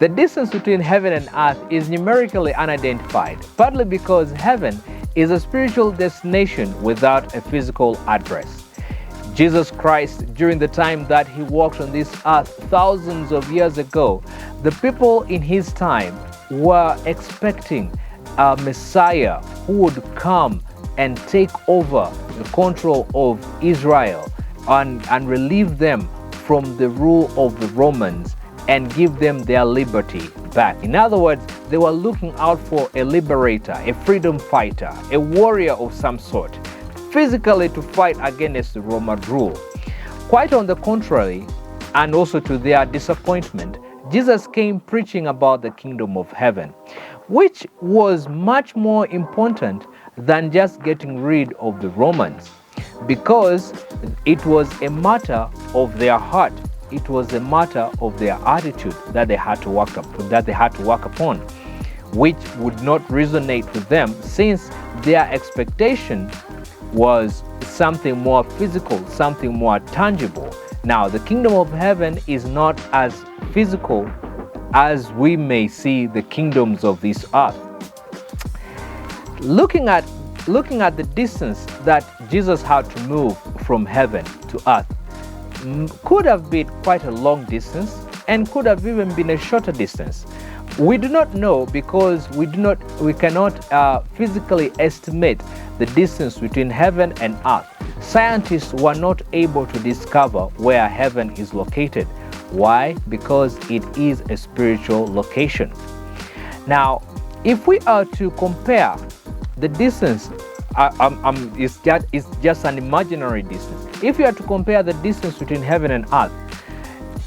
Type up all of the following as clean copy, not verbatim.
The distance between heaven and earth is numerically unidentified, partly because heaven is a spiritual destination without a physical address. Jesus Christ, during the time that he walked on this earth thousands of years ago, the people in his time were expecting a Messiah who would come and take over the control of Israel and relieve them from the rule of the Romans and give them their liberty back. In other words, they were looking out for a liberator, a freedom fighter, a warrior of some sort, physically to fight against the Roman rule. Quite on the contrary, and also to their disappointment, Jesus came preaching about the kingdom of heaven, which was much more important than just getting rid of the Romans, because it was a matter of their heart. It was a matter of their attitude that they had to work upon, which would not resonate with them, since their expectation was something more physical, something more tangible. Now, the kingdom of heaven is not as physical as we may see the kingdoms of this earth. Looking at the distance that Jesus had to move from heaven to earth could have been quite a long distance and could have even been a shorter distance. We do not know, because we cannot physically estimate the distance between heaven and earth. Scientists were not able to discover where heaven is located. Why? Because it is a spiritual location. Now, if we are to compare the distance, it's just an imaginary distance. If you are to compare the distance between heaven and earth,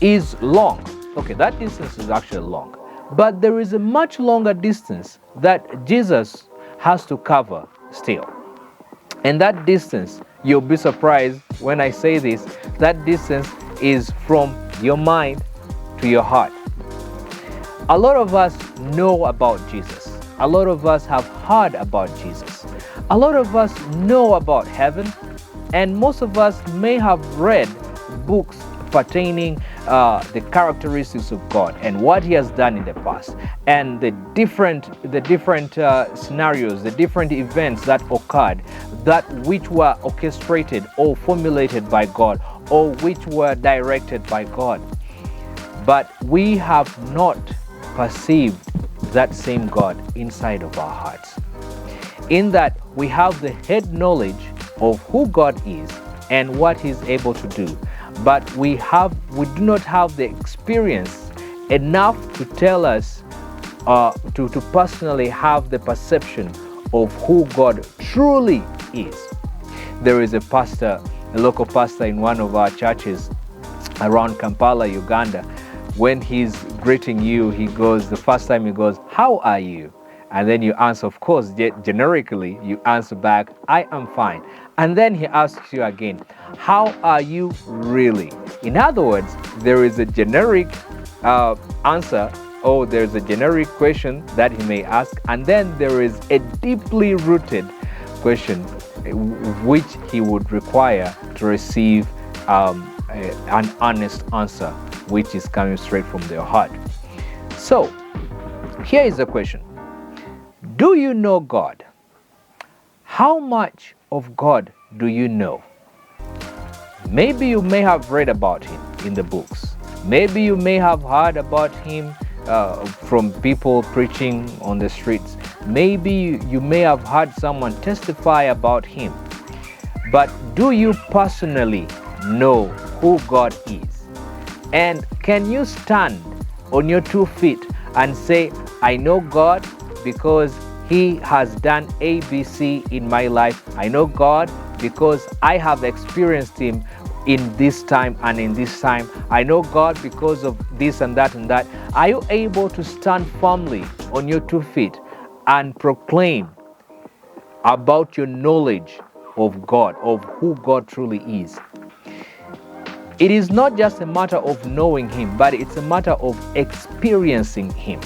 is long. Okay, that distance is actually long. But there is a much longer distance that Jesus has to cover still. And that distance, you'll be surprised when I say this, that distance is from your mind to your heart. A lot of us know about Jesus. A lot of us have heard about Jesus. A lot of us know about heaven, and most of us may have read books pertaining the characteristics of God and what he has done in the past, and the different scenarios, the different events that occurred, that which were orchestrated or formulated by God, or which were directed by God. But we have not perceived that same God inside of our hearts, in that we have the head knowledge of who God is and what he's able to do, but we do not have the experience enough to tell us to personally have the perception of who God truly is. There is a local pastor in one of our churches around Kampala, Uganda. When he's greeting you, the first time he goes, "How are you?" And then you answer, of course, generically, you answer back, "I am fine." And then he asks you again, "How are you really?" In other words, there is a generic answer, or there's a generic question that he may ask, and then there is a deeply rooted question which he would require to receive an honest answer, which is coming straight from their heart. So, here is the question. Do you know God? How much of God do you know? Maybe you may have read about him in the books. Maybe you may have heard about him from people preaching on the streets. Maybe you may have heard someone testify about him. But do you personally know who God is? And can you stand on your 2 feet and say, "I know God because he has done ABC in my life. I know God because I have experienced him in this time and in this time. I know God because of this and that and that." Are you able to stand firmly on your 2 feet and proclaim about your knowledge of God, of who God truly is? It is not just a matter of knowing him, but it's a matter of experiencing him.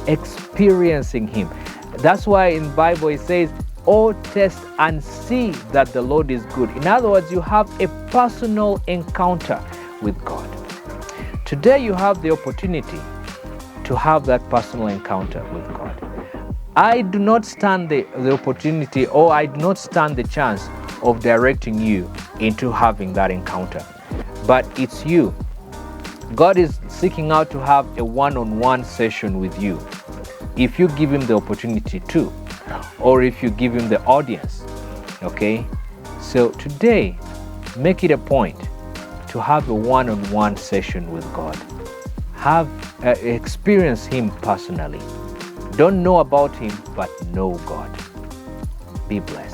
Experiencing him. That's why in the Bible it says, "Oh, test and see that the Lord is good." In other words, you have a personal encounter with God. Today you have the opportunity to have that personal encounter with God. I do not stand the opportunity, or I do not stand the chance of directing you into having that encounter, but it's you. God is seeking out to have a one-on-one session with you, if you give him the opportunity to, or if you give him the audience. Okay, so today, make it a point to have a one-on-one session with God. Experience him personally. Don't know about him, but know God. Be blessed.